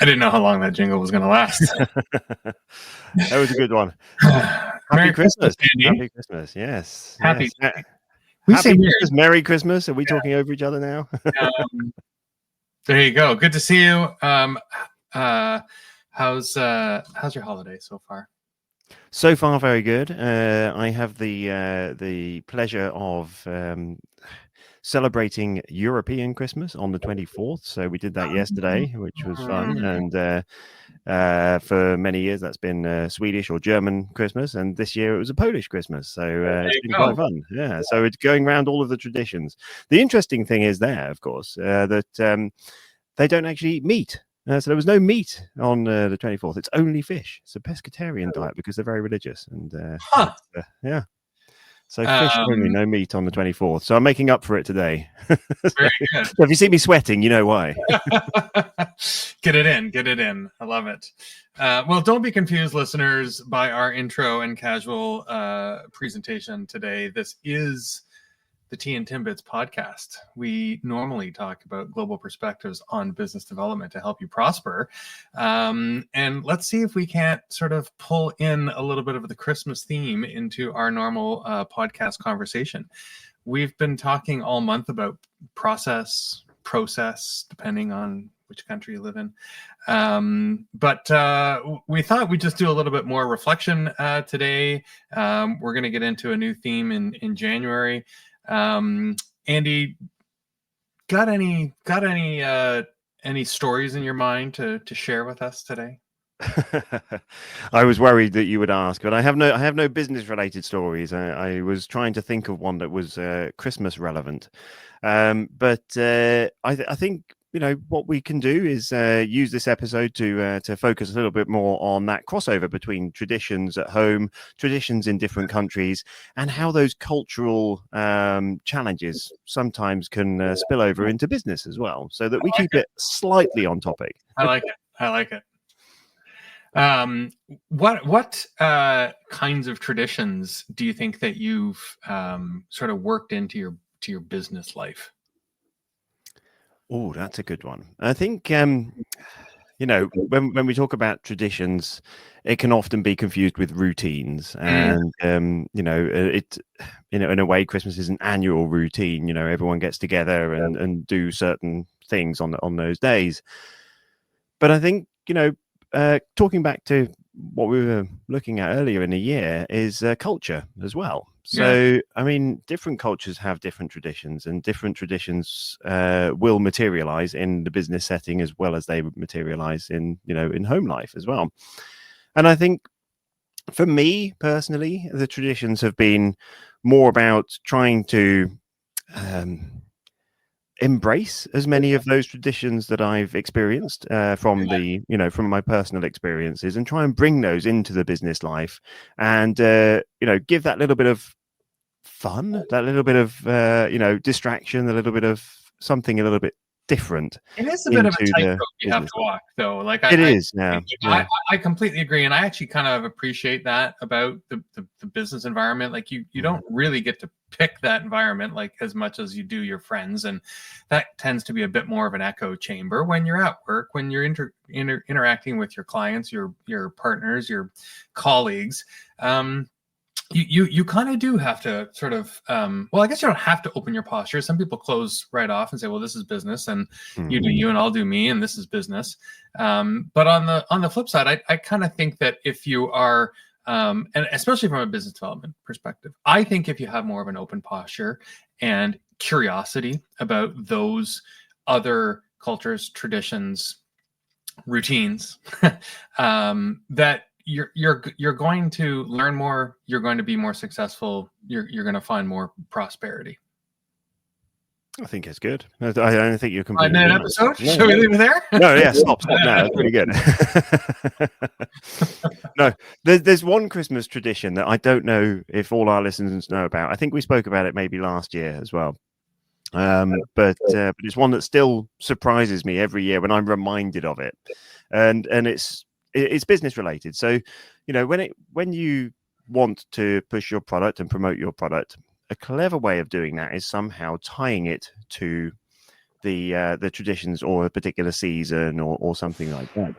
I didn't know how long that jingle was going to last. That was a good one. Merry Happy Christmas. Andy. Happy Christmas. Yes. Happy. Yes. We Happy say Christmas. Merry Christmas. Are we talking over each other now? There you go. Good to see you. How's your holiday so far? So far, very good. I have the pleasure of celebrating European Christmas on the 24th. So we did that yesterday, which was fun. And for many years, that's been Swedish or German Christmas. And this year it was a Polish Christmas. So it's been quite fun. Yeah. So it's going around all of the traditions. The interesting thing is there, of course, that they don't actually eat meat. So there was no meat on the 24th. It's only fish. It's a pescatarian diet because they're very religious. And yeah. So fish only, no meat on the 24th. So I'm making up for it today. Very good. So if you see me sweating, you know why. Get it in. I love it. Well, don't be confused, listeners, by our intro and casual presentation today. This is the Tea and Timbits podcast. We normally talk about global perspectives on business development to help you prosper. And let's see if we can't sort of pull in a little bit of the Christmas theme into our normal podcast conversation. We've been talking all month about process, depending on which country you live in. But we thought we'd just do a little bit more reflection today. We're going to get into a new theme in January. Andy, got any stories in your mind to share with us today? I was worried that you would ask, but I have no business related stories. I was trying to think of one that was Christmas relevant, but I think what we can do is use this episode to focus a little bit more on that crossover between traditions at home, traditions in different countries, and how those cultural challenges sometimes can spill over into business as well, so that we keep it slightly on topic. I like it. What kinds of traditions do you think that you've sort of worked into your business life? Oh, that's a good one. I think when we talk about traditions, it can often be confused with routines, and in a way, Christmas is an annual routine. Everyone gets together and do certain things on those days. But I think talking back to what we were looking at earlier in the year is culture as well. So, I mean, different cultures have different traditions, and different traditions will materialize in the business setting as well as they materialize in home life as well. And I think for me personally, the traditions have been more about trying to embrace as many of those traditions that I've experienced from my personal experiences, and try and bring those into the business life, and give that little bit of fun, that little bit of distraction, a little bit of something a little bit different. It is a bit of a tightrope you have to walk, though. I completely agree, and I actually kind of appreciate that about the business environment. Like you don't really get to pick that environment like as much as you do your friends, and that tends to be a bit more of an echo chamber when you're at work, when you're interacting with your clients, your partners, your colleagues. You kind of do have to sort of I guess you don't have to open your posture. Some people close right off and say, well, this is business, and you do you and I'll do me, and this is business. But on the flip side, I kind of think that if you are and especially from a business development perspective, I think if you have more of an open posture and curiosity about those other cultures, traditions, routines, that you're going to learn more, you're going to be more successful, you're going to find more prosperity. I think it's good. I don't think you're completely 5-minute episode. No. Should we leave it there? No, yeah, stop. No, that's pretty good. No, there's one Christmas tradition that I don't know if all our listeners know about. I think we spoke about it maybe last year as well. But it's one that still surprises me every year when I'm reminded of it, and it's business related. So, when you want to push your product and promote your product, a clever way of doing that is somehow tying it to the traditions or a particular season or something like that.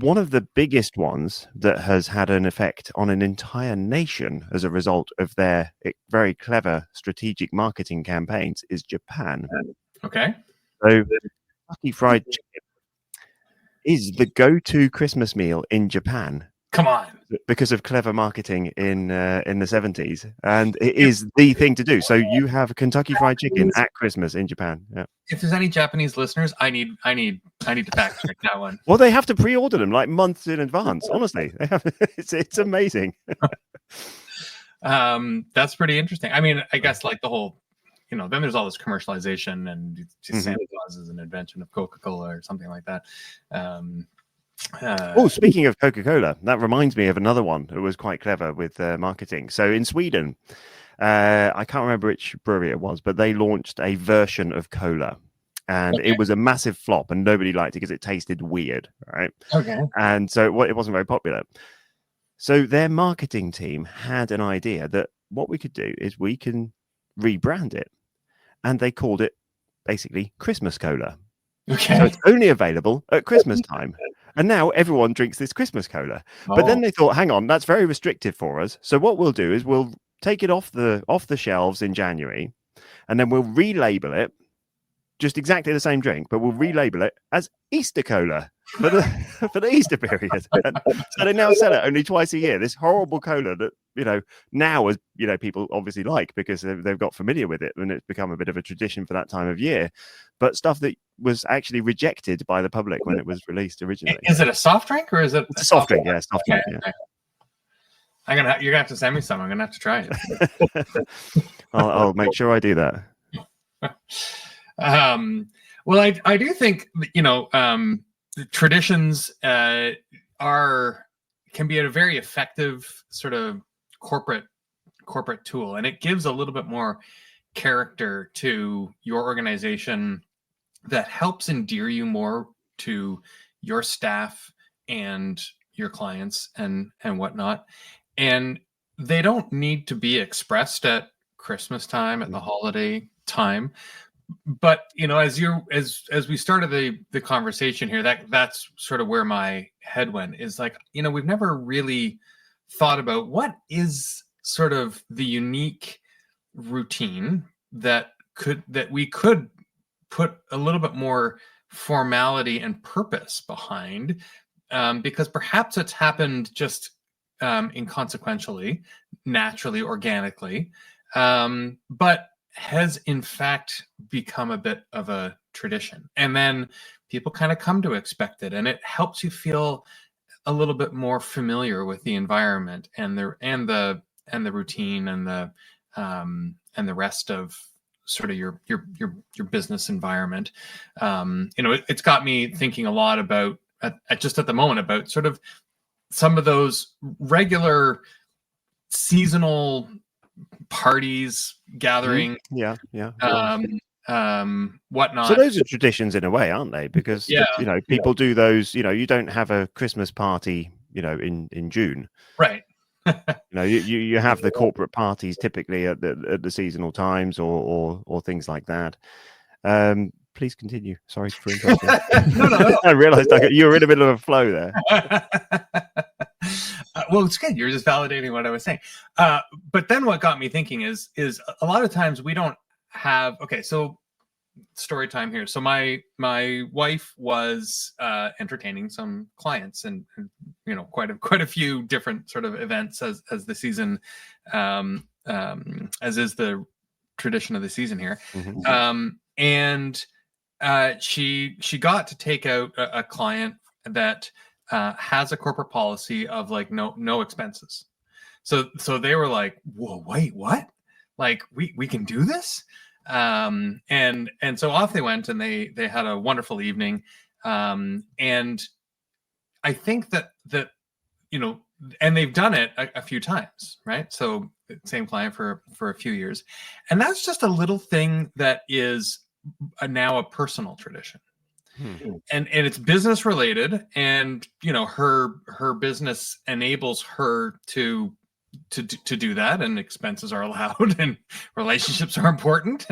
One of the biggest ones that has had an effect on an entire nation as a result of their very clever strategic marketing campaigns is Japan. Okay. So Kentucky Fried Chicken is the go-to Christmas meal in Japan. Come on. Because of clever marketing in the 70s, and it is the thing to do. So you have Kentucky Fried Chicken at Christmas in Japan. Yeah. If there's any Japanese listeners, I need to fact check that one. Well, they have to pre-order them like months in advance. Honestly, they have. It's amazing. That's pretty interesting. I mean, I guess like the whole, then there's all this commercialization and just Santa Claus is an invention of Coca-Cola or something like that. Speaking of Coca-Cola, that reminds me of another one that was quite clever with marketing. So in Sweden, I can't remember which brewery it was, but they launched a version of cola, and it was a massive flop, and nobody liked it because it tasted weird, right? Okay. And so it wasn't very popular. So their marketing team had an idea that what we could do is we can rebrand it, and they called it basically Christmas Cola. Okay. So it's only available at Christmas time. And now everyone drinks this Christmas cola. But then they thought, hang on, that's very restrictive for us. So what we'll do is we'll take it off the shelves in January, and then we'll relabel it, just exactly the same drink, but we'll relabel it as Easter Cola for the Easter period. And so they now sell it only twice a year. This horrible cola that now as people obviously like because they've got familiar with it, and it's become a bit of a tradition for that time of year. But stuff that was actually rejected by the public when it was released originally. Is it a soft drink or is it a soft drink? Yeah, soft drink. Yeah. You're gonna have to send me some. I'm gonna have to try it. I'll make sure I do that. Well, I do think the traditions can be a very effective sort of corporate tool, and it gives a little bit more character to your organization that helps endear you more to your staff and your clients and whatnot. And they don't need to be expressed at Christmas time, at the holiday time. But as we started the conversation here, that's sort of where my head went, is like, we've never really thought about what is sort of the unique routine that we could put a little bit more formality and purpose behind, because perhaps it's happened just inconsequentially, naturally, organically, but has in fact become a bit of a tradition. And then people kind of come to expect it, and it helps you feel a little bit more familiar with the environment and the routine and the rest of sort of your business environment. It's got me thinking a lot about just at the moment about sort of some of those regular seasonal parties, gathering, whatnot. So those are traditions in a way, aren't they? Because people do those. You don't have a Christmas party, in June, right? You have the corporate parties typically at the seasonal times or things like that. Please continue. Sorry for interrupting. No. I realized you were in the middle of a flow there. Well, it's good. You're just validating what I was saying. But then what got me thinking is a lot of times we don't have. Okay, so story time here. So my wife was entertaining some clients, and quite a few different sort of events as the season, as is the tradition of the season here. And she got to take out a client that has a corporate policy of like no expenses. So they were like, whoa, wait, what? Like we can do this? And so off they went, and they had a wonderful evening. And I think that and they've done it a few times, right? So same client for a few years, and that's just a little thing that is now a personal tradition. And it's business related, and her business enables her to to do that, and expenses are allowed, and relationships are important,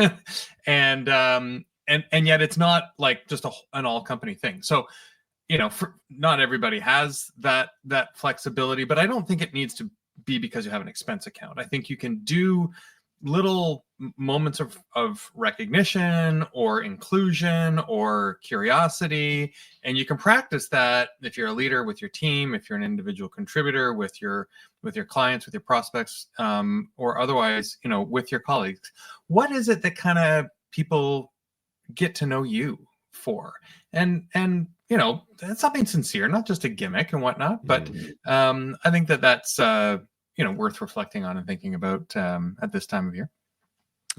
and yet it's not like just an all company thing. So, not everybody has that flexibility, but I don't think it needs to be because you have an expense account. I think you can do little moments of recognition or inclusion or curiosity, and you can practice that if you're a leader with your team, if you're an individual contributor with your clients, with your prospects, or otherwise, with your colleagues. What is it that kind of people get to know you for? And that's something sincere, not just a gimmick and whatnot, but I think that's worth reflecting on and thinking about at this time of year.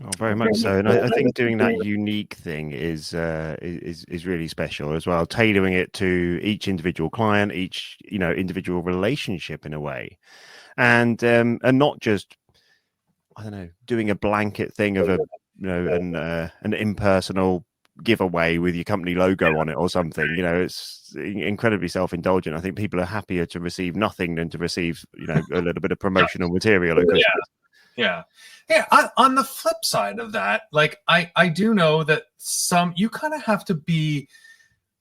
Oh, very much so, and I think doing that unique thing is really special as well. Tailoring it to each individual client, each individual relationship in a way, and not just, I don't know, doing a blanket thing of an impersonal giveaway with your company logo on it or something. It's incredibly self-indulgent. I think people are happier to receive nothing than to receive a little bit of promotional material at Christmas. Yeah. On the flip side of that, like I do know that you kind of have to be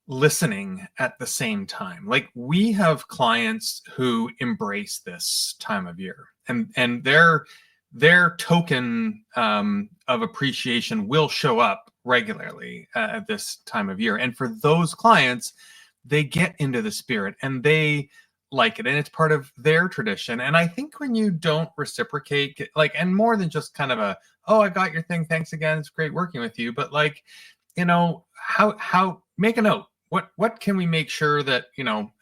listening at the same time. Like, we have clients who embrace this time of year, and their token of appreciation will show up regularly at this time of year. And for those clients, they get into the spirit and they like it, and it's part of their tradition. And I think when you don't reciprocate, and more than just kind of I got your thing, thanks again, it's great working with you, but how make a note. What can we make sure that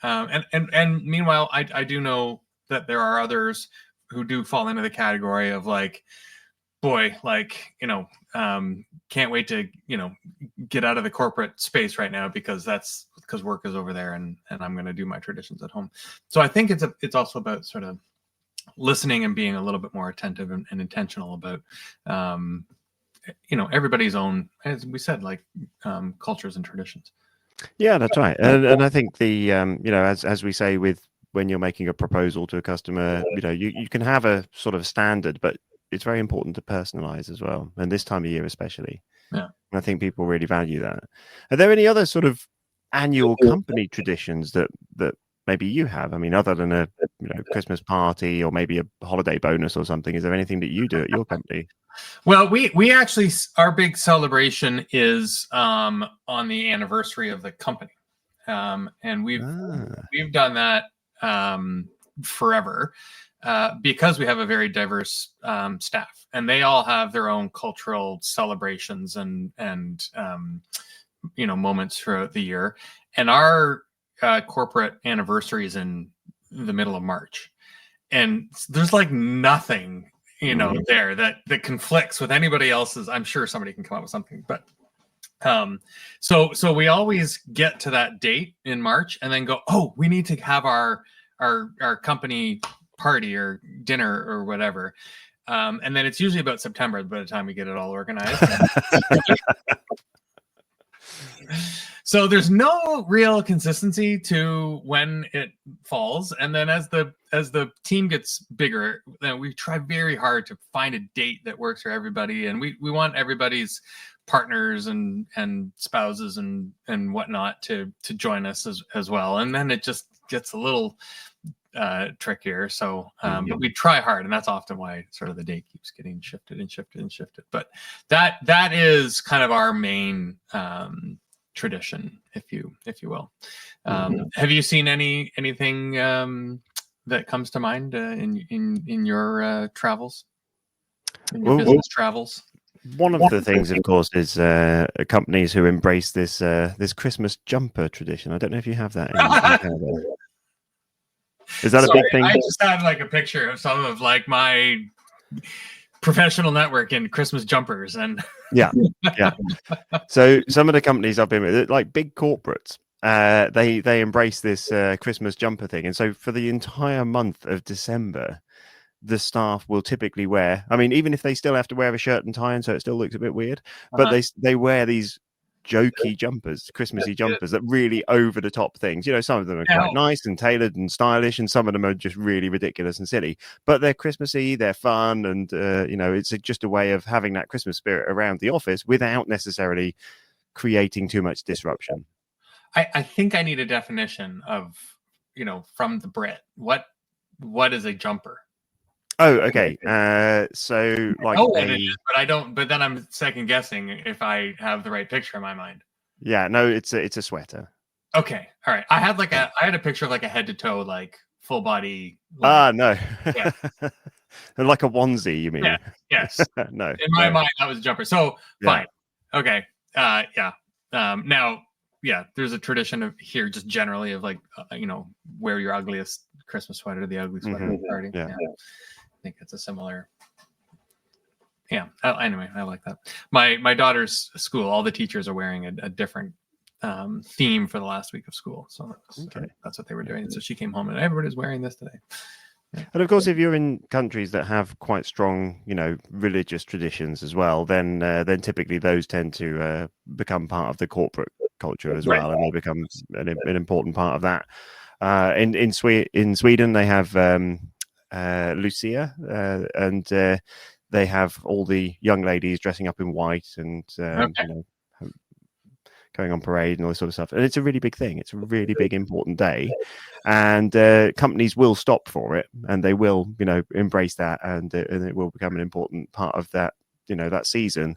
and meanwhile, I do know that there are others who do fall into the category of can't wait to get out of the corporate space right now because work is over there, and I'm going to do my traditions at home. So I think it's also about sort of listening and being a little bit more attentive and intentional about everybody's own, as we said, cultures and traditions. Yeah, that's right. And I think the as we say, when you're making a proposal to a customer, you can have a sort of standard, but it's very important to personalize as well, and this time of year especially. Yeah, I think people really value that. Are there any other sort of annual company traditions that maybe you have? I mean, other than a Christmas party or maybe a holiday bonus or something, is there anything that you do at your company? Well, we actually, our big celebration is on the anniversary of the company, and we've done that forever. Because we have a very diverse staff, and they all have their own cultural celebrations and moments throughout the year. And our corporate anniversary is in the middle of March, and there's nothing there that conflicts with anybody else's. I'm sure somebody can come up with something, but so we always get to that date in March and then go, we need to have our company party or dinner or whatever, and then it's usually about September by the time we get it all organized. So there's no real consistency to when it falls, and then as the team gets bigger, then we try very hard to find a date that works for everybody, and we want everybody's partners and spouses and whatnot to join us as well, and then it just gets a little trickier. So but we try hard, and that's often why sort of the date keeps getting shifted. But that is kind of our main tradition, if you will. Have you seen anything that comes to mind in your travels, in your business travels? One of the things, of course, is companies who embrace this Christmas jumper tradition. I don't know if you have that in Canada. Is that a big thing? I just had a picture of some of my professional network in Christmas jumpers, and yeah. So some of the companies I've been with, like big corporates, they embrace this Christmas jumper thing, and so for the entire month of December, the staff will typically wear, I mean, even if they still have to wear a shirt and tie, and so it still looks a bit weird, but they wear these jokey jumpers, Christmassy jumpers, that really over the top things. Some of them are quite nice and tailored and stylish, and some of them are just really ridiculous and silly. But they're Christmassy, they're fun, and it's just a way of having that Christmas spirit around the office without necessarily creating too much disruption. I think I need a definition of, from the Brit. What is a jumper? Oh, okay. So like but I don't. But then I'm second guessing if I have the right picture in my mind. Yeah, no, it's a sweater. Okay, all right. I had a picture of like a head to toe, like full body. No. Yeah. Like a onesie, you mean? Yeah. Yes. No. In my mind, that was a jumper. So fine. Okay. Yeah. Now, yeah, there's a tradition of here just generally of like, wear your ugliest Christmas sweater, the ugly sweater at the party. Yeah. I think it's a similar. Yeah. Anyway, I like that. My daughter's school, all the teachers are wearing a different theme for the last week of school. So that's what they were doing. So she came home and everybody's wearing this today. Yeah. And of course, if you're in countries that have quite strong, religious traditions as well, then typically those tend to become part of the corporate culture as well, and they become an important part of that. In Sweden, they have Lucia, and they have all the young ladies dressing up in white and going on parade and all this sort of stuff. And it's a really big thing. It's a really big, important day. And companies will stop for it, and they will, embrace that, and it will become an important part of that, that season.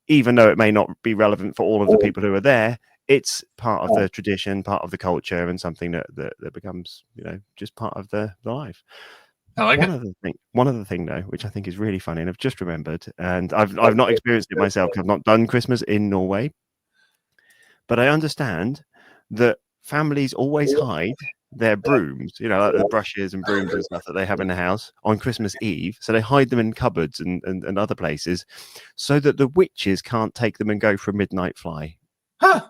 Even though it may not be relevant for all of the people who are there, it's part of the tradition, part of the culture, and something that becomes, just part of the life. I like one other thing, though, which I think is really funny, and I've just remembered, and I've not experienced it myself. I've not done Christmas in Norway, but I understand that families always hide their brooms, like the brushes and brooms and stuff that they have in the house on Christmas Eve. So they hide them in cupboards and other places so that the witches can't take them and go for a midnight fly. Huh.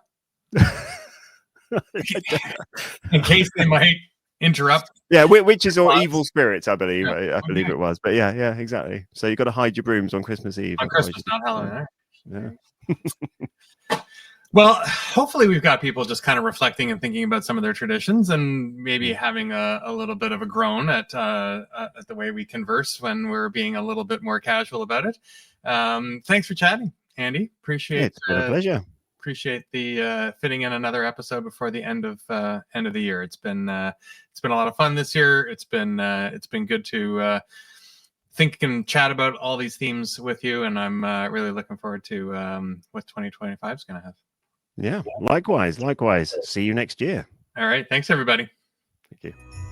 In case they might interrupt. Yeah, witches or evil spirits, I believe. I believe it was. But yeah, exactly. So you've got to hide your brooms on Christmas Eve. On Christmas, not Halloween. Yeah. Well, hopefully we've got people just kind of reflecting and thinking about some of their traditions, and maybe having a little bit of a groan at the way we converse when we're being a little bit more casual about it. Thanks for chatting, Andy. Appreciate it. It's been a pleasure. Appreciate the fitting in another episode before the end of the year. It's been a lot of fun this year. It's been good to think and chat about all these themes with you, and I'm really looking forward to what 2025 is going to have. Yeah, likewise. See you next year. All right. Thanks, everybody. Thank you.